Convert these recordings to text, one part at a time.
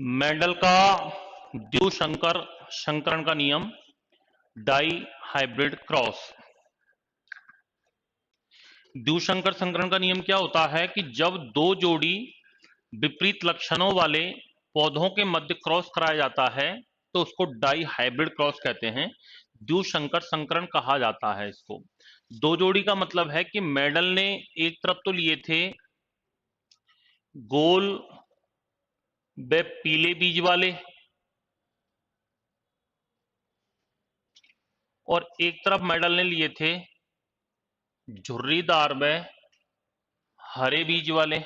Mendel का द्विसंकर संकरण का नियम, डाई हाइब्रिड क्रॉस। द्विसंकर संकरण का नियम क्या होता है कि जब दो जोड़ी विपरीत लक्षणों वाले पौधों के मध्य क्रॉस कराया जाता है तो उसको डाई हाइब्रिड क्रॉस कहते हैं। द्विसंकर संकरण कहा जाता है इसको। दो जोड़ी का मतलब है कि मेंडल ने एक तरफ तो लिए थे गोल व पीले बीज वाले और एक तरफ मेंडल ने लिए थे झुर्रीदार व हरे बीज वाले।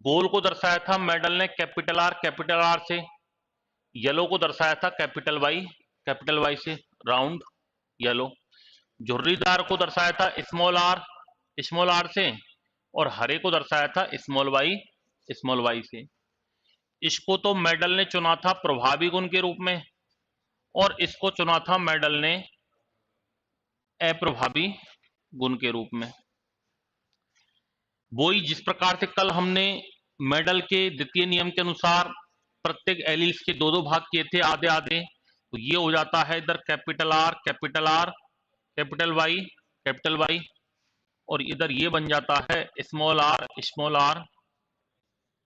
गोल को दर्शाया था मेंडल ने कैपिटल आर से, येलो को दर्शाया था कैपिटल वाई से, राउंड येलो। झुर्रीदार को दर्शाया था स्मॉल आर से, और हरे को दर्शाया था स्मॉल वाई से। इसको तो मेंडल ने चुना था प्रभावी गुण के रूप में और इसको चुना था मेंडल ने अप्रभावी गुण के रूप में। वही जिस प्रकार से कल हमने मेंडल के द्वितीय नियम के अनुसार प्रत्येक एलिल्स के दो दो भाग किए थे आधे आधे, तो ये हो जाता है इधर कैपिटल आर कैपिटल वाई, और इधर ये बन जाता है small R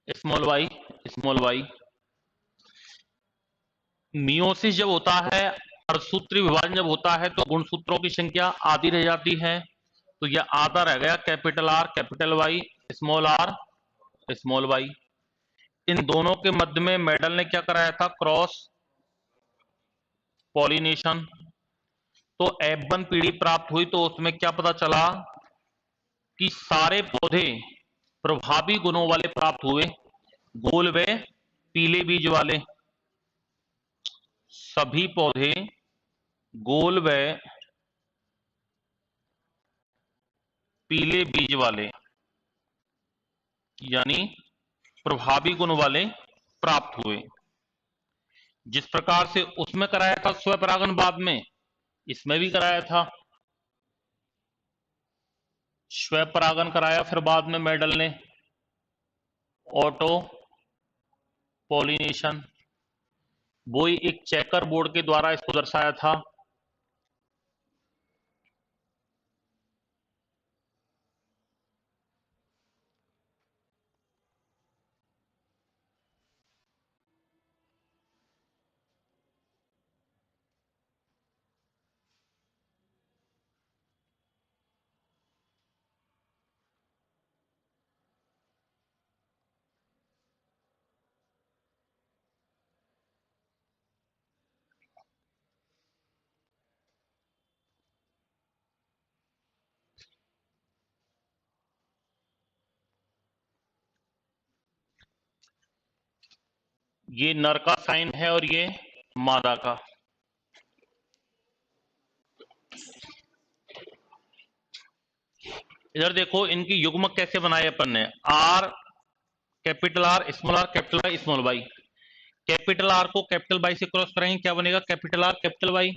small Y. Meiosis जब होता है, अर्धसूत्रीय विभाजन जब होता है तो गुणसूत्रों की संख्या आधी रह जाती है, तो यह आधा रह गया कैपिटल वाई स्मॉल वाई। इन दोनों के मध्य में मेंडल ने क्या कराया था? Cross pollination. तो F1 पीढ़ी प्राप्त हुई, तो उसमें क्या पता चला कि सारे पौधे प्रभावी गुणों वाले प्राप्त हुए, गोल व पीले बीज वाले। सभी पौधे गोल व पीले बीज वाले यानी प्रभावी गुण वाले प्राप्त हुए। जिस प्रकार से उसमें कराया था स्वपरागन, बाद में इसमें भी कराया था स्वपरागन कराया, फिर बाद में मेंडल ने ऑटो पॉलिनेशन, वो एक चेकर बोर्ड के द्वारा इसको दर्शाया था। ये नर का साइन है और ये मादा का। इधर देखो इनकी युग्मक कैसे बनाए अपन ने, R capital R small Y. Capital R को कैपिटल वाई से क्रॉस कराएंगे, क्या बनेगा? Capital R capital Y.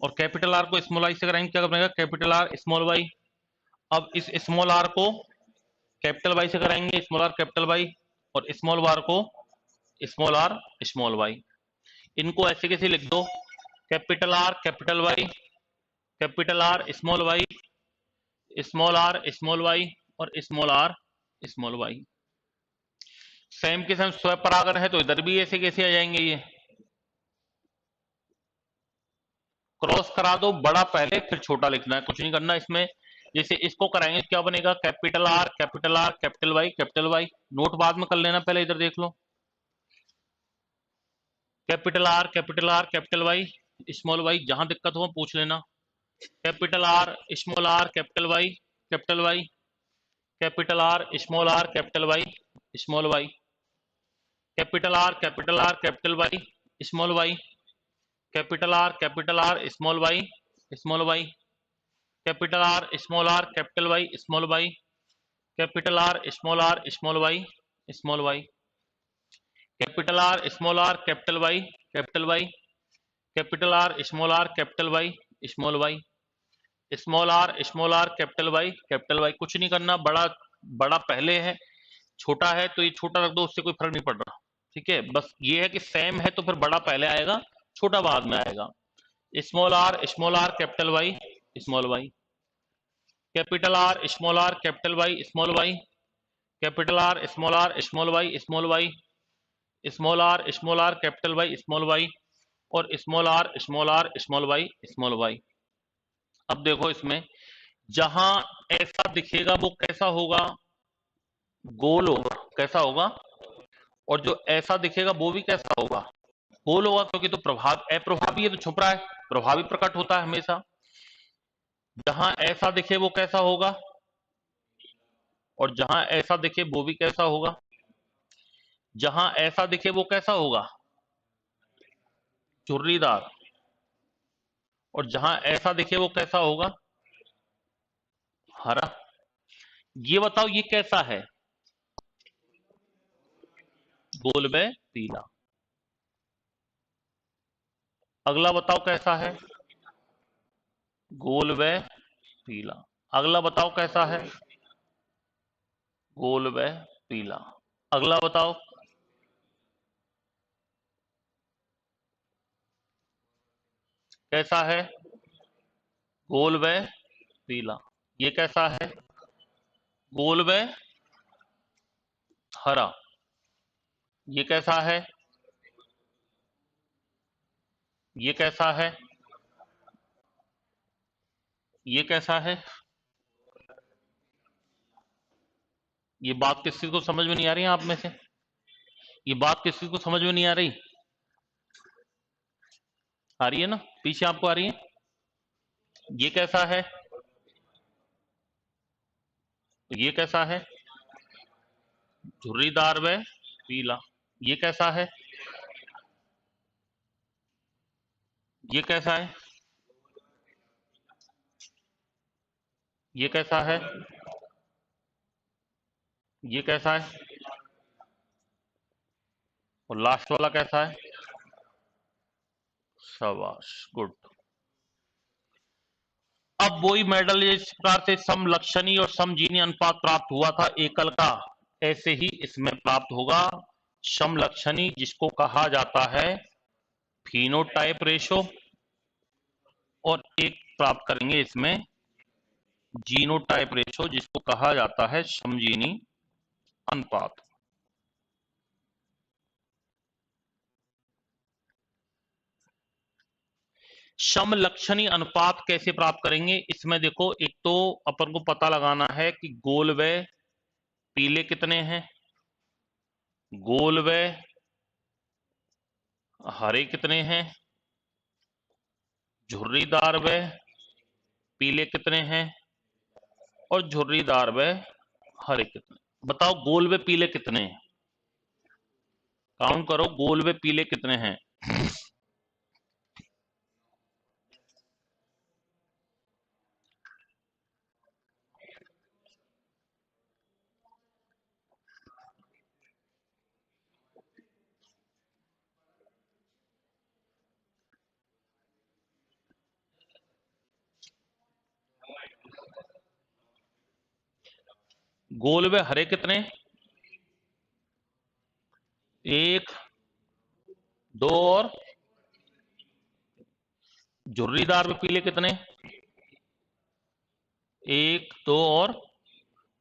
और कैपिटल आर को स्मॉल वाई से कराएंगे, क्या बनेगा? Capital R small Y. अब इस स्मॉल आर को कैपिटल वाई से कराएंगे, स्मॉल आर कैपिटल वाई, और स्मॉल आर को स्मॉल आर स्मॉल वाई। इनको ऐसे कैसे लिख दो? Capital R capital Y, capital R small Y, small R small Y, और small R small Y. Same के सेम स्वपरागन है, तो इधर भी ऐसे कैसे आ जाएंगे? ये क्रॉस करा दो, बड़ा पहले फिर छोटा लिखना है, कुछ नहीं करना इसमें। जैसे इसको कराएंगे क्या बनेगा? Capital R capital Y. Note बाद में कर लेना, पहले इधर देख लो। Capital R capital Y small Y, जहां दिक्कत हो पूछ लेना। Capital R small R capital Y capital Y, capital R small R capital Y small Y, capital R capital Y small Y, capital R small Y, capital R small R capital Y small Y, capital R small Y small Y, capital R small R capital Y, capital R small R capital Y small Y, small R capital Y. कुछ नहीं करना, बड़ा बड़ा पहले है, छोटा है तो ये छोटा रख दो, उससे कोई फर्क नहीं पड़ रहा। ठीक है, बस ये है कि सेम है तो फिर बड़ा पहले आएगा, छोटा बाद में आएगा। Small R capital Y small Y, capital R capital Y small Y, capital R small Y small Y, small R capital Y small Y, और स्मॉल वाई स्मॉल वाई। अब देखो इसमें जहां ऐसा दिखेगा वो कैसा होगा, गोल होगा, कैसा होगा, और जो ऐसा दिखेगा वो भी कैसा होगा, गोल होगा, क्योंकि तो अप्रभावी है तो छुप रहा है, प्रभावी प्रकट होता है हमेशा। जहां ऐसा दिखे वो कैसा होगा, और जहां ऐसा दिखे वो भी कैसा होगा, जहां ऐसा दिखे वो कैसा होगा, झुर्रीदार, और जहां ऐसा दिखे वो कैसा होगा, हरा। ये बताओ ये कैसा है, गोल व पीला। अगला बताओ कैसा है, गोल व पीला। अगला बताओ कैसा है, गोल व पीला। अगला बताओ, कैसा है, गोल व पीला। ये कैसा है, गोल व हरा। ये कैसा है, ये कैसा है, ये कैसा है। ये बात किसी को समझ में नहीं आ रही है आप में से, ये बात किसी को समझ में नहीं आ रही, आ रही है ना, पीछे आपको आ रही है। ये कैसा है, ये कैसा है, झुर्रीदार व पीला। ये कैसा है, ये कैसा है, ये कैसा है, ये कैसा है, और लास्ट वाला कैसा है। शाबाश, गुड। अब वही मेडल इस प्रकार से समलक्षणी और समजीनी अनुपात प्राप्त हुआ था एकल का, ऐसे ही इसमें प्राप्त होगा समलक्षणी, जिसको कहा जाता है फिनोटाइप रेशो, और एक प्राप्त करेंगे इसमें जीनोटाइप रेशो, जिसको कहा जाता है समजीनी अनुपात। समलक्षणी अनुपात कैसे प्राप्त करेंगे, इसमें देखो एक तो अपन को पता लगाना है कि गोल व पीले कितने हैं, गोल व हरे कितने हैं, झुर्रीदार व पीले कितने हैं, और झुर्रीदार व हरे कितने। बताओ गोल व पीले कितने हैं, काउंट करो, गोल व पीले कितने हैं। गोल व हरे कितने, एक, दो, और झुर्रीदार व पीले कितने, एक, दो,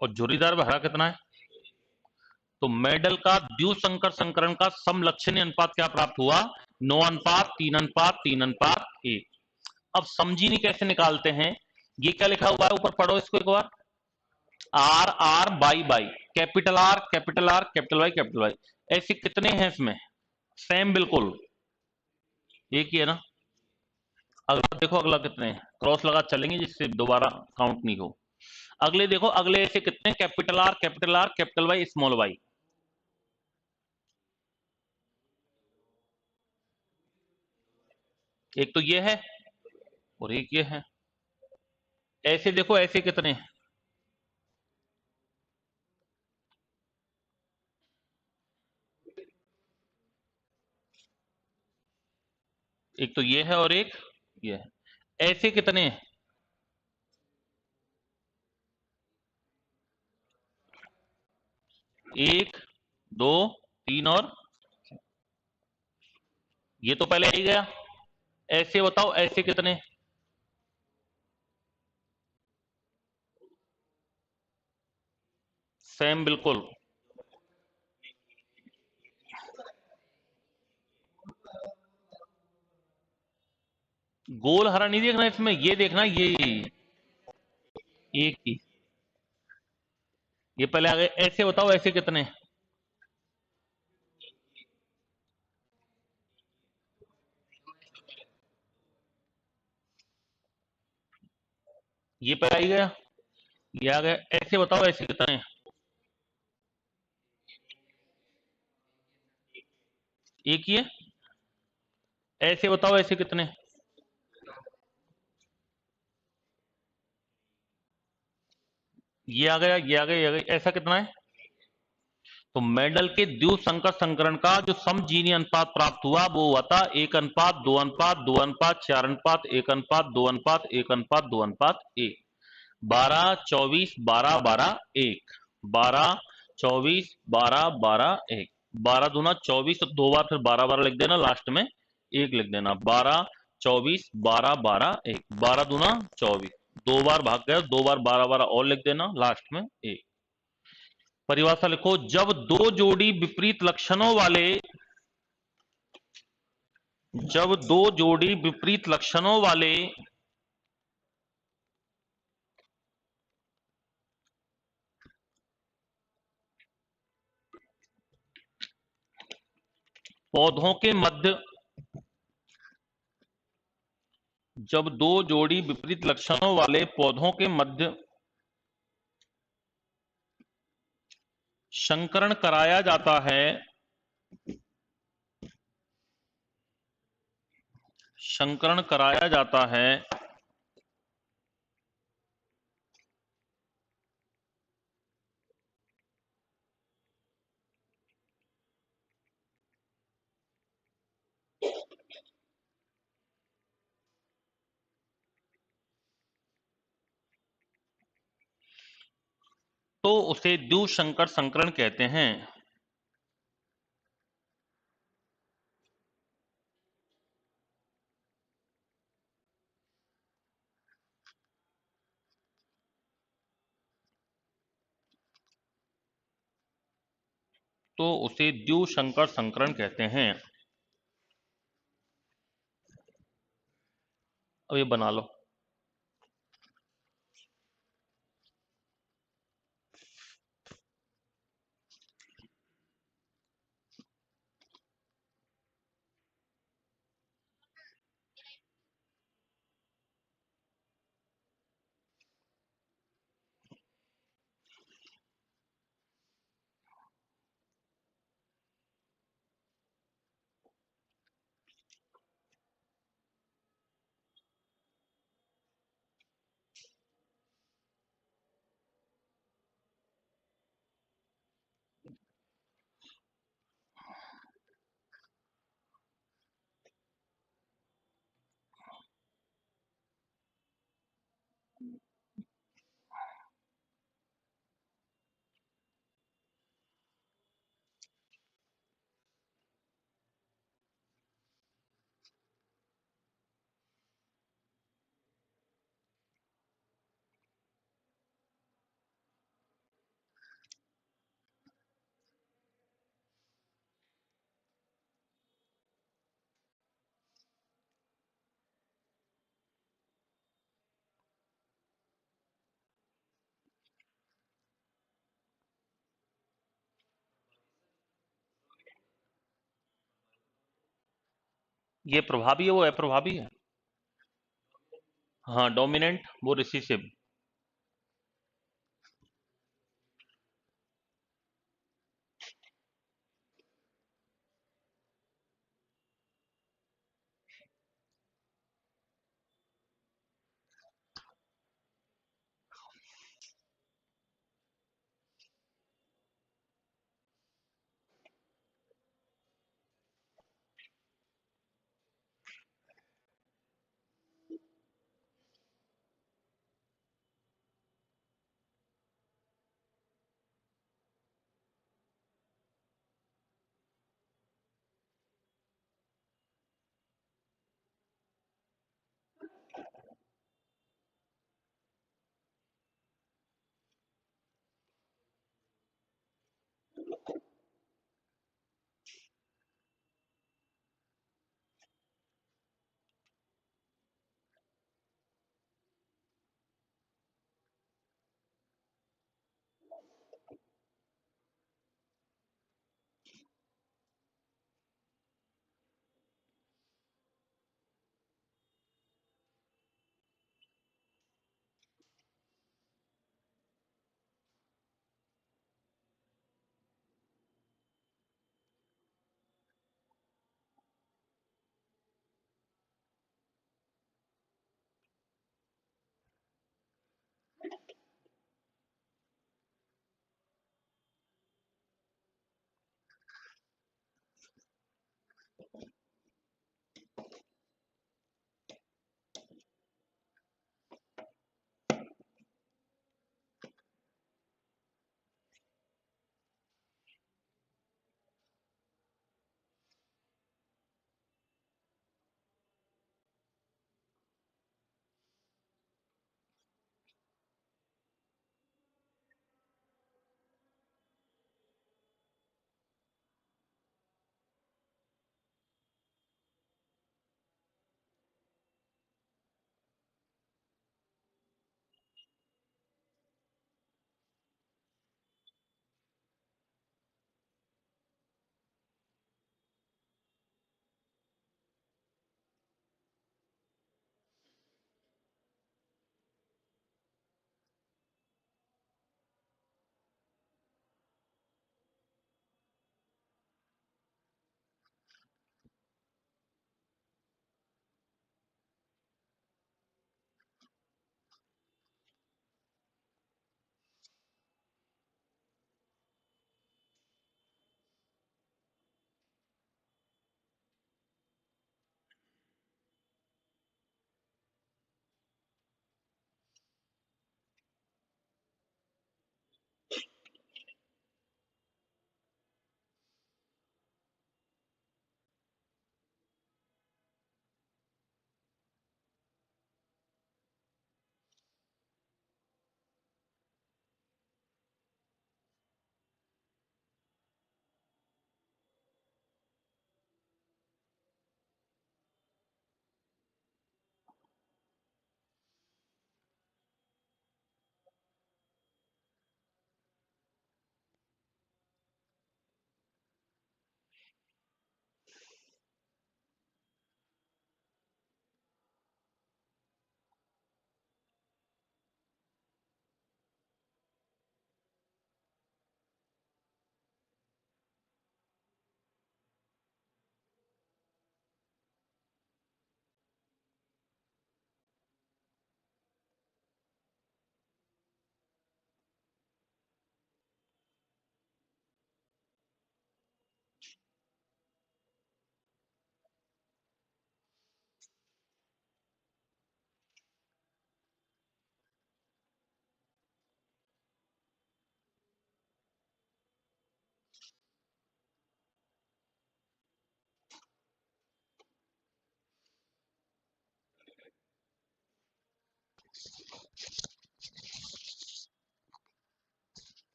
और झुर्रीदार व हरा कितना है। तो मेडल का द्विसंकर संकरण का समलक्षणी अनुपात क्या प्राप्त हुआ, 9 अनुपात 3 अनुपात 3 अनुपात 1। अब समझीनी कैसे निकालते हैं, ये क्या लिखा हुआ है ऊपर, पढ़ो इसको एक बार। R R Y Y, capital R capital R capital Y capital Y. ऐसे कितने हैं इसमें, सेम बिल्कुल एक ही है ना। अगला देखो, अगला कितने हैं, क्रॉस लगा चलेंगे जिससे दोबारा काउंट नहीं हो। अगले देखो, अगले ऐसे कितने, capital R capital R capital Y small Y. एक तो ये है और एक ये है। ऐसे देखो, ऐसे कितने हैं, एक तो ये है और एक ये है। ऐसे कितने हैं, 1 2 3 और ये तो पहले ही गया। ऐसे बताओ ऐसे कितने? सेम बिल्कुल। गोल हरा नहीं देखना इसमें, ये देखना ये एक ही। ये पहले आ गए। ऐसे बताओ ऐसे कितने? ये पहले आ ही गया। ये आ गया। ऐसे बताओ ऐसे कितने? एक ही है। ऐसे बताओ ऐसे कितने? ये आ गया, ये आ गया, ये आ गया। ऐसा कितना है? तो मेंडल के द्वितीय संकर संकरण का जो समजीनी अनुपात प्राप्त हुआ वो हुआ था 1:2:2:2 4:1 1:2:1 1:2:1। 12 24 12 12 1। 12 24 12 12 1। 12 दूना 24, तो दो बार फिर 12 12 लिख देना, लास्ट में एक लिख देना। 12 24 12 12 1। 12 दूना 24, दो बार भाग गया, दो बार 12 12 और लिख देना, लास्ट में एक। परिभाषा लिखो। जब दो जोड़ी विपरीत लक्षणों वाले पौधों के मध्य जब दो जोड़ी विपरीत लक्षणों वाले पौधों के मध्य संकरण कराया जाता है, संकरण कराया जाता है, तो उसे द्विसंकर संकरण कहते हैं। तो उसे द्विसंकर संकरण कहते हैं। अब ये बना लो। ये प्रभावी है, वो अप्रभावी है। हाँ, डोमिनेंट, वो रिसेसिव।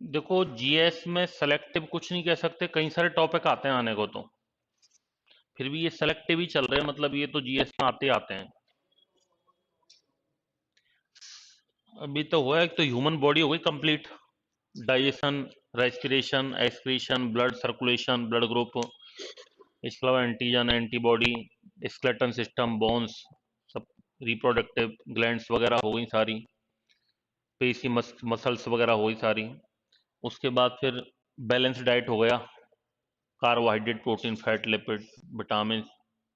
देखो जीएस में सेलेक्टिव कुछ नहीं कह सकते, कई सारे टॉपिक आते हैं आने को, तो फिर भी ये सेलेक्टिव ही चल रहे हैं, मतलब ये तो जीएस में आते आते हैं। अभी तो हुआ, एक तो ह्यूमन बॉडी हो गई complete, digestion, respiration, excretion, blood circulation, blood group, इसके अलावा antigen, antibody, skeleton system, bones, सब, रिप्रोडक्टिव ग्लैंड्स वगैरह हो गई सारी, पेशी मसल्स वगैरह हो गई सारी। उसके बाद फिर बैलेंस डाइट हो गया, carbohydrate, protein, fat, lipid, vitamin.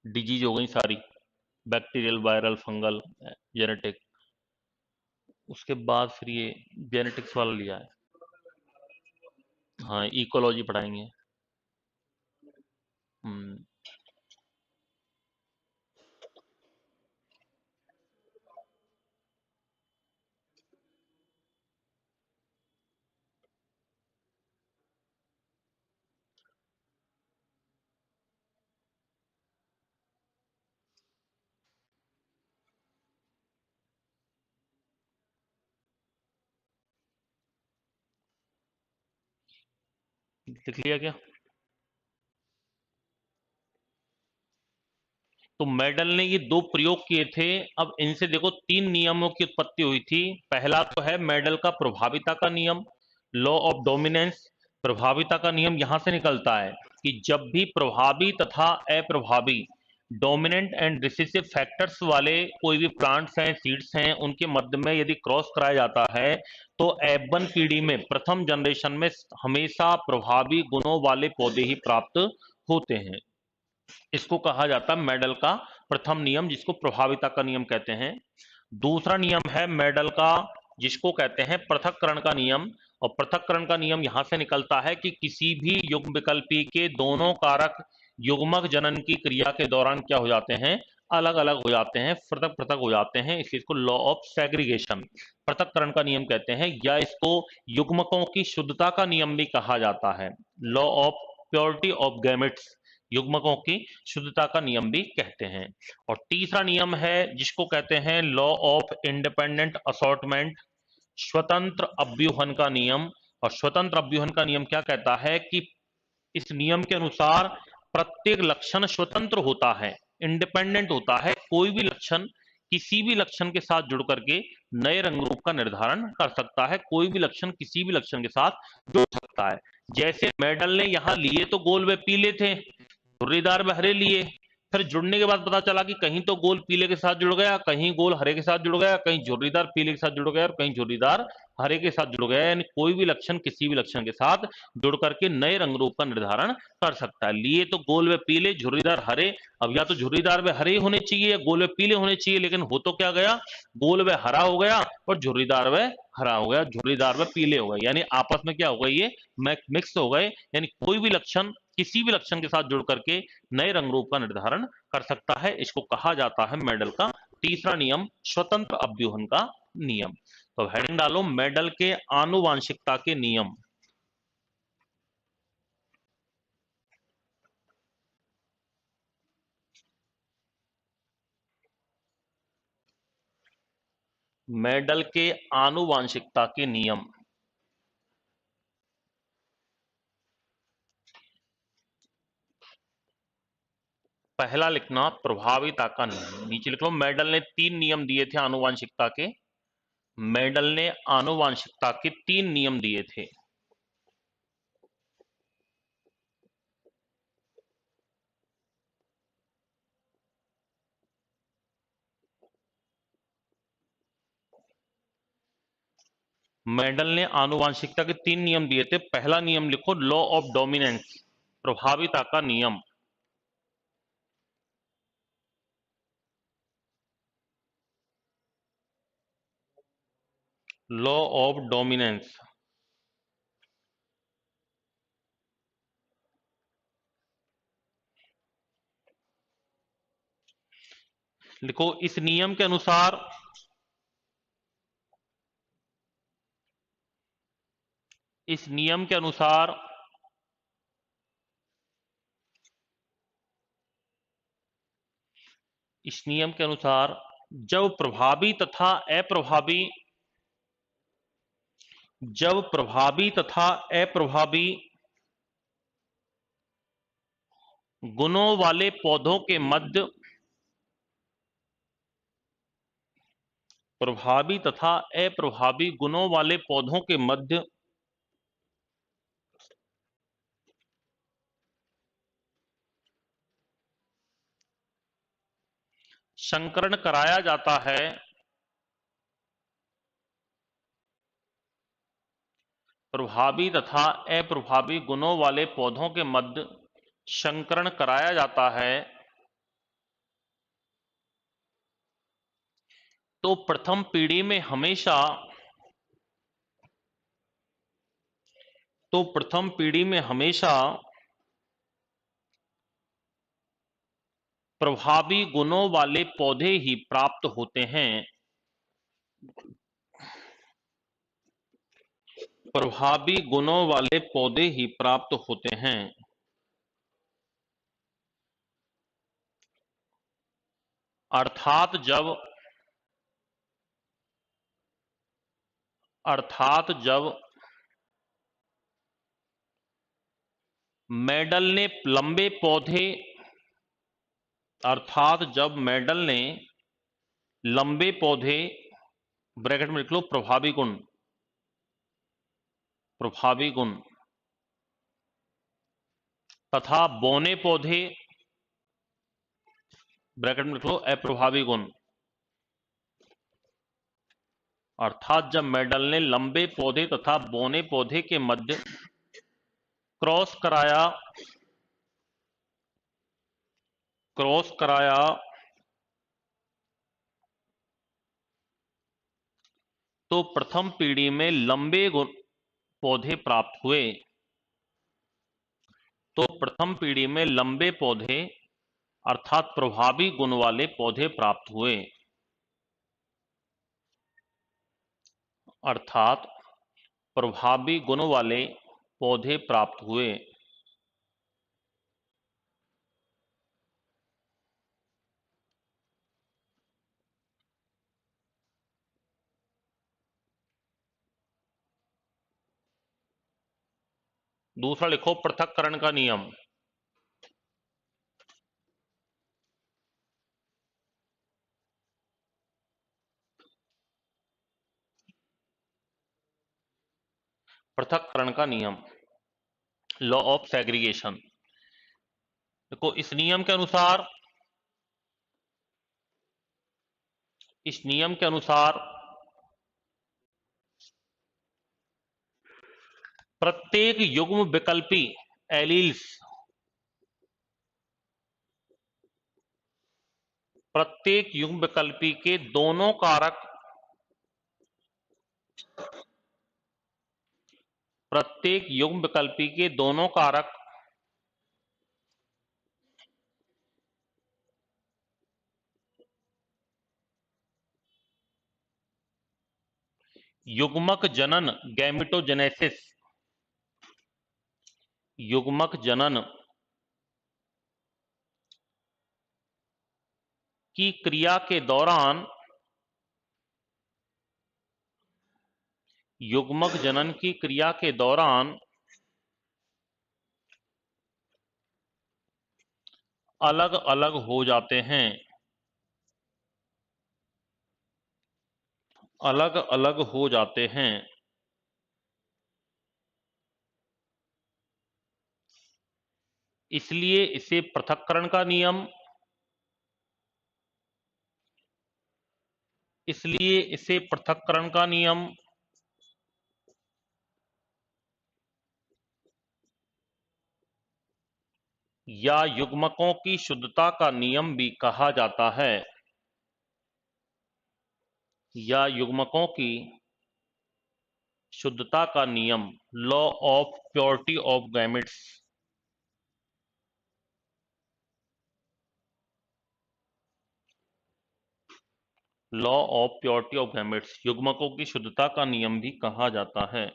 Disease हो गई सारी, बैक्टीरियल, वायरल, फंगल, जेनेटिक। उसके बाद फिर ये जेनेटिक्स वाला लिया है। हाँ, इकोलॉजी पढ़ाएंगे। हम्म। लिख लिया क्या? तो मेडल ने ये दो प्रयोग किए थे। अब इनसे देखो तीन नियमों की उत्पत्ति हुई थी। पहला तो है मेडल का प्रभाविता का नियम, लॉ ऑफ डोमिनेंस। प्रभाविता का नियम यहां से निकलता है कि जब भी प्रभावी तथा अप्रभावी, डोमिनेंट एंड रिसेसिव फैक्टर्स वाले कोई भी प्लांट्स हैं, सीड्स हैं, उनके मध्य में यदि क्रॉस कराया जाता है तो F1 पीढ़ी में, प्रथम जनरेशन में हमेशा प्रभावी गुणों वाले पौधे ही प्राप्त होते हैं। इसको कहा जाता है मेडल का प्रथम नियम, जिसको प्रभाविता का नियम कहते हैं। दूसरा नियम है मेडल का, जिसको कहते हैं पृथक्करण का नियम। और पृथक्करण का नियम यहां से निकलता है कि किसी भी युग्म विकल्पी के दोनों कारक युग्मक जनन की क्रिया के दौरान क्या हो जाते हैं, अलग अलग हो जाते हैं, पृथक पृथक हो जाते हैं, इसलिए इसको लॉ ऑफ सेग्रीगेशन, पृथक्करण का नियम कहते हैं, या इसको युग्मकों की शुद्धता का नियम भी कहा जाता है, law of purity of gametes, युग्मकों की शुद्धता का नियम भी कहते हैं। और तीसरा नियम है जिसको कहते हैं लॉ ऑफ इंडिपेंडेंट असॉर्टमेंट, स्वतंत्र अभ्यूहन का नियम। और स्वतंत्र अभ्यूहन का नियम क्या कहता है कि इस नियम के अनुसार प्रत्येक लक्षण स्वतंत्र होता है, इंडिपेंडेंट होता है, कोई भी लक्षण किसी भी लक्षण के साथ जुड़ करके नए रंग रूप का निर्धारण कर सकता है, कोई भी लक्षण किसी भी लक्षण के साथ जुड़ सकता है। जैसे मेडल ने यहां लिए तो गोल व पीले थे, धुर्रीदार बहरे लिए, फिर जुड़ने के बाद पता चला कि कहीं तो गोल पीले के साथ जुड़ गया, कहीं गोल हरे के साथ जुड़ गया, कहीं झुर्रीदार पीले के साथ जुड़ गया और कहीं झुर्रीदार हरे के साथ जुड़ गया। यानी कोई भी लक्षण किसी भी लक्षण के साथ जुड़ करके नए रंग रूप का निर्धारण कर सकता है। लिए तो गोल व पीले, झुर्रीदार हरे। अब या तो झुर्रीदार व हरे होने चाहिए या गोल व पीले होने चाहिए, लेकिन हो तो क्या गया, गोल व हरा हो गया और झुर्रीदार व हरा हो गया, झुर्रीदार व पीले हो गए। यानी आपस में क्या हो गए, ये मिक्स हो गए। यानी कोई भी लक्षण किसी भी लक्षण के साथ जुड़ करके नए रंग रूप का निर्धारण कर सकता है। इसको कहा जाता है मेडल का तीसरा नियम, स्वतंत्र अव्यूहन का नियम। तो हेडिंग डालो, मेडल के आनुवांशिकता के नियम। मेडल के आनुवांशिकता के नियम। पहला लिखना प्रभाविता का नियम। नीचे लिख लो, मेडल ने 3 नियम दिए थे आनुवांशिकता के। मेडल ने आनुवांशिकता के 3 नियम दिए थे। मेडल ने आनुवांशिकता के 3 नियम दिए थे। पहला नियम लिखो, लॉ ऑफ डोमिनेंस, प्रभाविता का नियम। Law of dominance. लिखो, इस नियम के अनुसार इस नियम के अनुसार इस नियम के अनुसार जब प्रभावी तथा अप्रभावी जब प्रभावी तथा अप्रभावी गुणों वाले पौधों के मध्य प्रभावी तथा अप्रभावी गुणों वाले पौधों के मध्य संकरण कराया जाता है, प्रभावी तथा अप्रभावी गुणों वाले पौधों के मध्य संकरण कराया जाता है, तो प्रथम पीढ़ी में हमेशा प्रभावी गुणों वाले पौधे ही प्राप्त होते हैं। प्रभावी गुणों वाले पौधे ही प्राप्त होते हैं। अर्थात जब मेडल ने लंबे पौधे अर्थात जब मेडल ने लंबे पौधे, ब्रैकेट में लिख लो प्रभावी गुण तथा बौने पौधे, ब्रैकेट में लिख लो अप्रभावी गुण। अर्थात जब मेडल ने लंबे पौधे तथा बौने पौधे के मध्य क्रॉस कराया तो प्रथम पीढ़ी में लंबे पौधे प्राप्त हुए। तो प्रथम पीढ़ी में लंबे पौधे अर्थात प्रभावी गुण वाले पौधे प्राप्त हुए। अर्थात प्रभावी गुण वाले पौधे प्राप्त हुए। दूसरा लिखो, पृथक्करण का नियम। पृथक्करण का नियम, लॉ ऑफ सेग्रीगेशन। देखो, इस नियम के अनुसार इस नियम के अनुसार प्रत्येक युग्म विकल्पी एलील्स प्रत्येक युग्म विकल्पी के दोनों कारक प्रत्येक युग्म विकल्पी के दोनों कारक युग्मक जनन गैमेटोजेनेसिस युग्मक जनन की क्रिया के दौरान युग्मक जनन की क्रिया के दौरान अलग अलग हो जाते हैं, अलग अलग हो जाते हैं। इसलिए इसे पृथक्करण का नियम इसलिए इसे पृथक्करण का नियम या युग्मकों की शुद्धता का नियम भी कहा जाता है, या युग्मकों की शुद्धता का नियम, law of purity of gametes. Law of purity of gametes युग्मकों की शुद्धता का नियम भी कहा जाता है।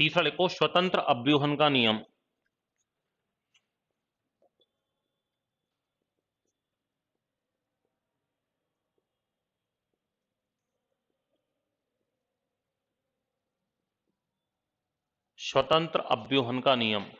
तीसरा लिखो, स्वतंत्र अव्यूहन का नियम। स्वतंत्र अव्यूहन का नियम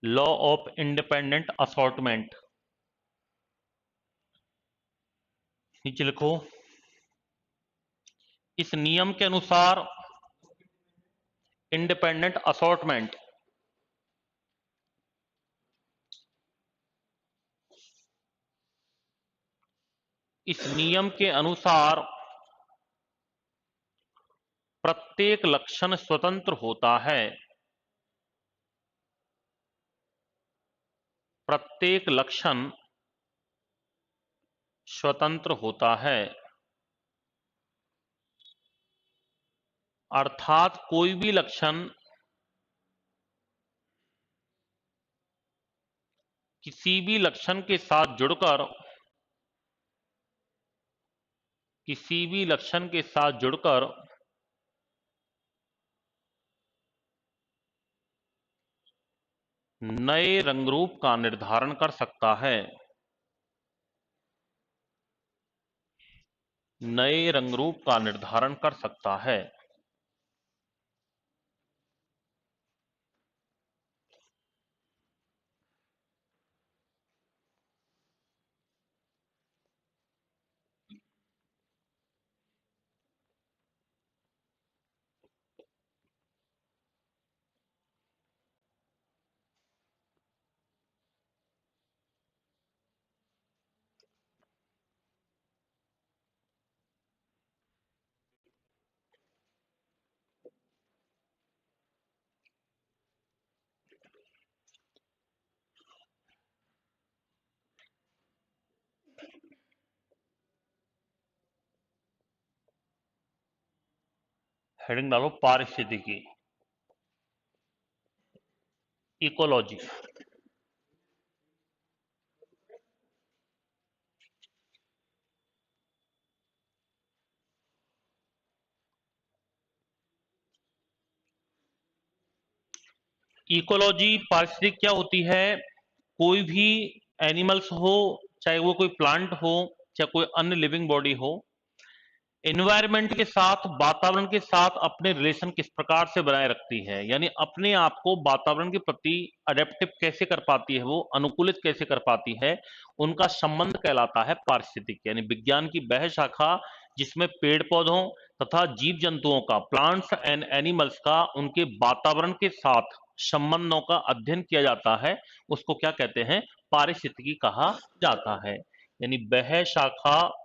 लॉ ऑफ इंडिपेंडेंट असॉर्टमेंट। नीचे लिखो, इस नियम के अनुसार इंडिपेंडेंट असॉर्टमेंट इस नियम के अनुसार प्रत्येक लक्षण स्वतंत्र होता है, प्रत्येक लक्षण स्वतंत्र होता है। अर्थात कोई भी लक्षण किसी भी लक्षण के साथ जुड़कर किसी भी लक्षण के साथ जुड़कर नए रंगरूप का निर्धारण कर सकता है, नए रंगरूप का निर्धारण कर सकता है। हेडिंग डालो पारिस्थितिकी, इकोलॉजी। इकोलॉजी पारिस्थितिकी क्या होती है? कोई भी एनिमल्स हो, चाहे वो कोई प्लांट हो, चाहे कोई अन्य लिविंग बॉडी हो, एनवायरमेंट के साथ, वातावरण के साथ अपने रिलेशन किस प्रकार से बनाए रखती है, यानी अपने आप को वातावरण के प्रति अडेप्टिव कैसे कर पाती है, वो अनुकूलित कैसे कर पाती है, उनका संबंध कहलाता है पारिस्थितिकी। यानी विज्ञान की वह शाखा जिसमें पेड़ पौधों तथा जीव जंतुओं का, प्लांट्स एंड एनिमल्स का, उनके वातावरण के साथ संबंधों का अध्ययन किया जाता है, उसको क्या कहते हैं? पारिस्थितिकी कहा जाता है। यानी वह शाखा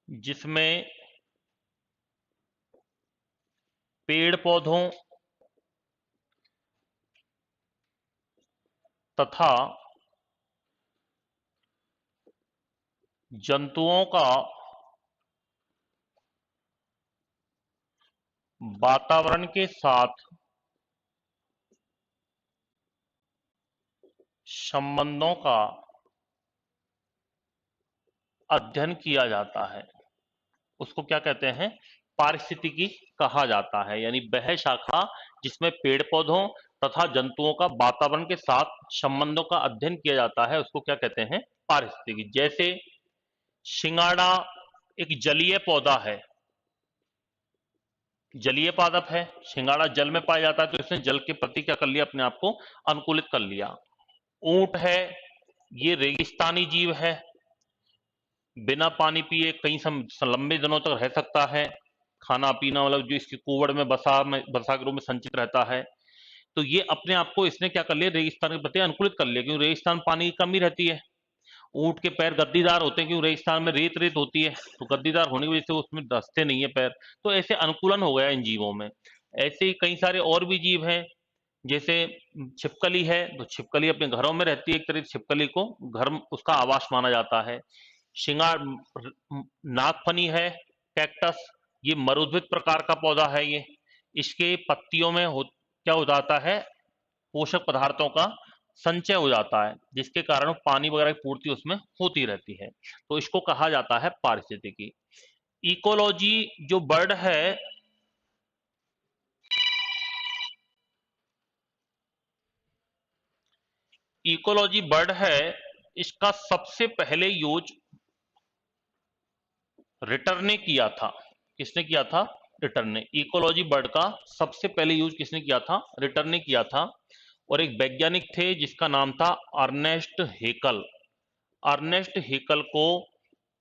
जिसमें पेड़ पौधों तथा जंतुओं का वातावरण के साथ संबंधों का अध्ययन किया जाता है, उसको क्या कहते हैं? पारिस्थितिकी कहा जाता है। यानी वह शाखा जिसमें पेड़ पौधों तथा जंतुओं का वातावरण के साथ संबंधों का अध्ययन किया जाता है, उसको क्या कहते हैं? पारिस्थितिकी। जैसे सिंगाड़ा एक जलीय पौधा है, जलीय पादप है, सिंगाड़ा जल में पाया जाता है, तो इसने जल के प्रति क्या कर लिया? अपने आप को अनुकूलित कर लिया। ऊंट है, ये रेगिस्तानी जीव है, बिना पानी पिए कई लंबे दिनों तक रह सकता है, खाना पीना मतलब जो इसके कुवड़ में बसा के रूप में संचित रहता है, तो ये अपने आप को इसने क्या कर लिया? रेगिस्तान के प्रति अनुकूलित कर लिया, क्योंकि रेगिस्तान पानी की कमी रहती है। ऊंट के पैर गद्दीदार होते हैं, क्योंकि रेगिस्तान में रेत रेत होती है, तो गद्दीदार होने की वजह से उसमें धंसते नहीं है पैर, तो ऐसे अनुकूलन हो गया इन जीवों में। ऐसे ही कई सारे और भी जीव हैं, जैसे छिपकली है, तो छिपकली अपने घरों में रहती है, एक तरह से छिपकली को घर उसका आवास माना जाता है। श्रृंगार नागफनी है, कैक्टस, ये मरुद्भिद प्रकार का पौधा है। ये इसके पत्तियों में क्या हो जाता है? पोषक पदार्थों का संचय हो जाता है, जिसके कारण पानी वगैरह की पूर्ति उसमें होती रहती है, तो इसको कहा जाता है पारिस्थितिकी। इकोलॉजी जो बर्ड है, इकोलॉजी बर्ड है, इसका सबसे पहले यूज रिटर ने किया था। किसने किया था? रिटर ने। इकोलॉजी बर्ड का सबसे पहले यूज किसने किया था? रिटर ने किया था। और एक वैज्ञानिक थे जिसका नाम था अर्नेस्ट हेकल। अर्नेस्ट हेकल को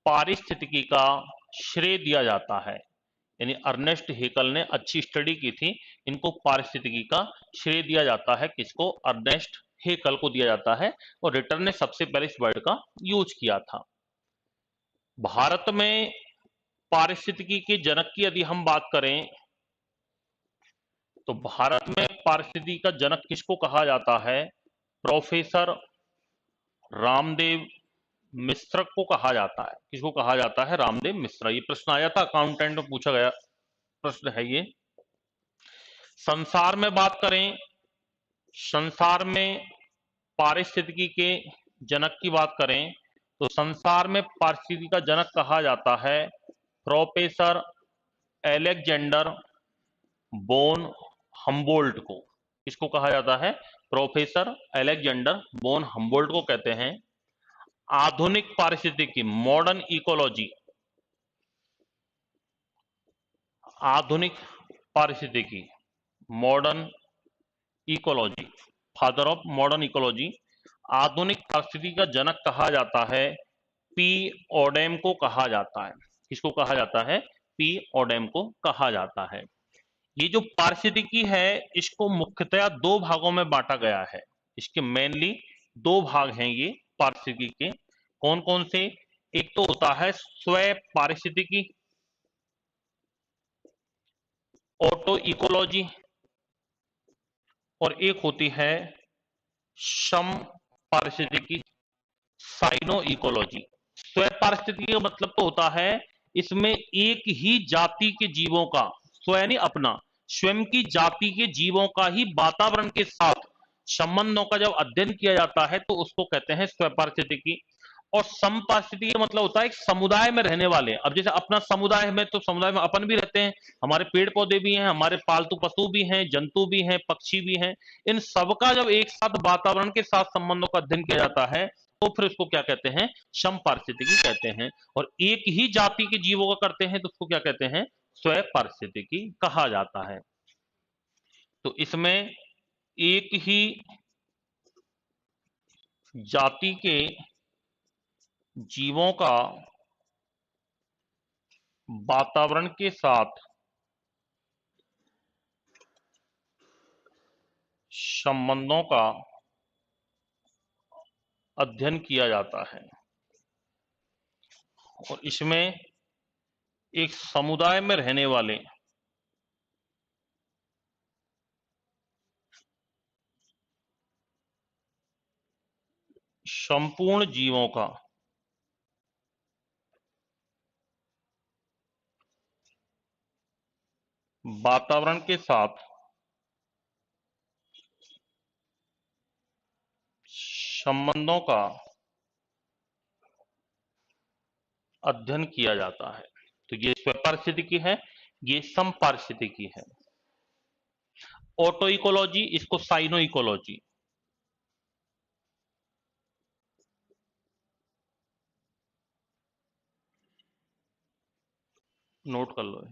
पारिस्थितिकी का श्रेय दिया जाता है। यानी अर्नेस्ट हेकल ने अच्छी स्टडी की थी, इनको पारिस्थितिकी का श्रेय दिया जाता है। किसको? अर्नेस्ट हेकल को दिया जाता है। और रिटर ने सबसे पहले इस वर्ड का यूज किया था। भारत में पारिस्थितिकी के जनक की यदि हम बात करें, तो भारत में पारिस्थितिकी का जनक किसको कहा जाता है? प्रोफेसर रामदेव मिश्र को कहा जाता है। किसको कहा जाता है? रामदेव मिश्र। ये प्रश्न आया था, अकाउंटेंट में पूछा गया प्रश्न है ये। संसार में बात करें, संसार में पारिस्थितिकी के जनक की बात करें, तो संसार में पारिस्थितिकी का जनक कहा जाता है प्रोफेसर एलेक्जेंडर बोन हम्बोल्ट को। किसको कहा जाता है? प्रोफेसर एलेक्जेंडर बोन हम्बोल्ट को कहते हैं। आधुनिक पारिस्थितिकी, मॉडर्न इकोलॉजी, आधुनिक पारिस्थितिकी, modern ecology, father of modern ecology, आधुनिक पारिस्थितिकी का जनक कहा जाता है पी ओडेम को कहा जाता है। किसको कहा जाता है? पी ओडेम को कहा जाता है। ये जो पारिस्थितिकी है, इसको मुख्यतया दो भागों में बांटा गया है। इसके मेनली दो भाग हैं ये पारिस्थितिकी के। कौन कौन से? एक तो होता है स्व पारिस्थितिकी, ऑटो इकोलॉजी, और एक होती है सम पारिस्थितिकी, साइनो इकोलॉजी। स्व पारिस्थितिकी का मतलब तो होता है इसमें एक ही जाति के जीवों का, स्व यानी अपना, स्वयं की जाति के जीवों का ही वातावरण के साथ संबंधों का जब अध्ययन किया जाता है, तो उसको कहते हैं स्व पारिस्थितिकी। और समपारिस्थितिकी का मतलब होता है एक समुदाय में रहने वाले। अब जैसे अपना समुदाय में, तो समुदाय में अपन भी रहते हैं, हमारे पेड़ पौधे भी हैं, हमारे पालतू पशु भी हैं, जंतु भी हैं, पक्षी भी हैं। इन सबका जब एक साथ वातावरण के साथ संबंधों का अध्ययन किया जाता है, तो फिर उसको क्या कहते हैं? समपारिस्थितिकी कहते हैं। और एक ही जाति के जीवों का करते हैं तो उसको क्या कहते हैं? स्वपारिस्थितिकी कहा जाता है। तो इसमें एक ही जाति के जीवों का वातावरण के साथ संबंधों का अध्ययन किया जाता है, और इसमें एक समुदाय में रहने वाले संपूर्ण जीवों का वातावरण के साथ संबंधों का अध्ययन किया जाता है। तो ये स्वपारिस्थितिकी है, ये समपारिस्थितिकी है। ऑटो इकोलॉजी, इसको साइनो इकोलॉजी। नोट कर लो।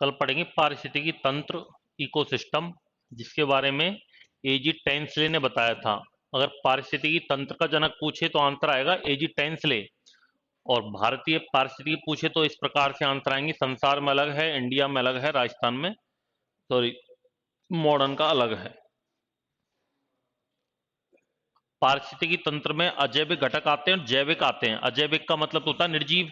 कल पढ़ेंगे पारिस्थितिकी तंत्र इकोसिस्टम, जिसके बारे में एजी टेंसले ने बताया था। अगर पारिस्थितिकी तंत्र का जनक पूछे तो आंसर आएगा एजी टेंसले, और भारतीय पारिस्थितिकी पूछे तो इस प्रकार से आंसर आएंगे, संसार में अलग है, इंडिया में अलग है, राजस्थान में सॉरी मॉडर्न का अलग है। पारिस्थितिकी तंत्र में अजैविक घटक आते हैं और जैविक आते हैं। अजैविक का मतलब होता है निर्जीव,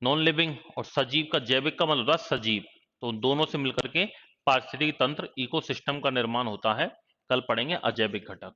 नॉन लिविंग, और सजीव का जैविक का मतलब होता है सजीव। तो दोनों से मिलकर के पारिस्थितिकी तंत्र इकोसिस्टम का निर्माण होता है। कल पढ़ेंगे अजैविक घटक।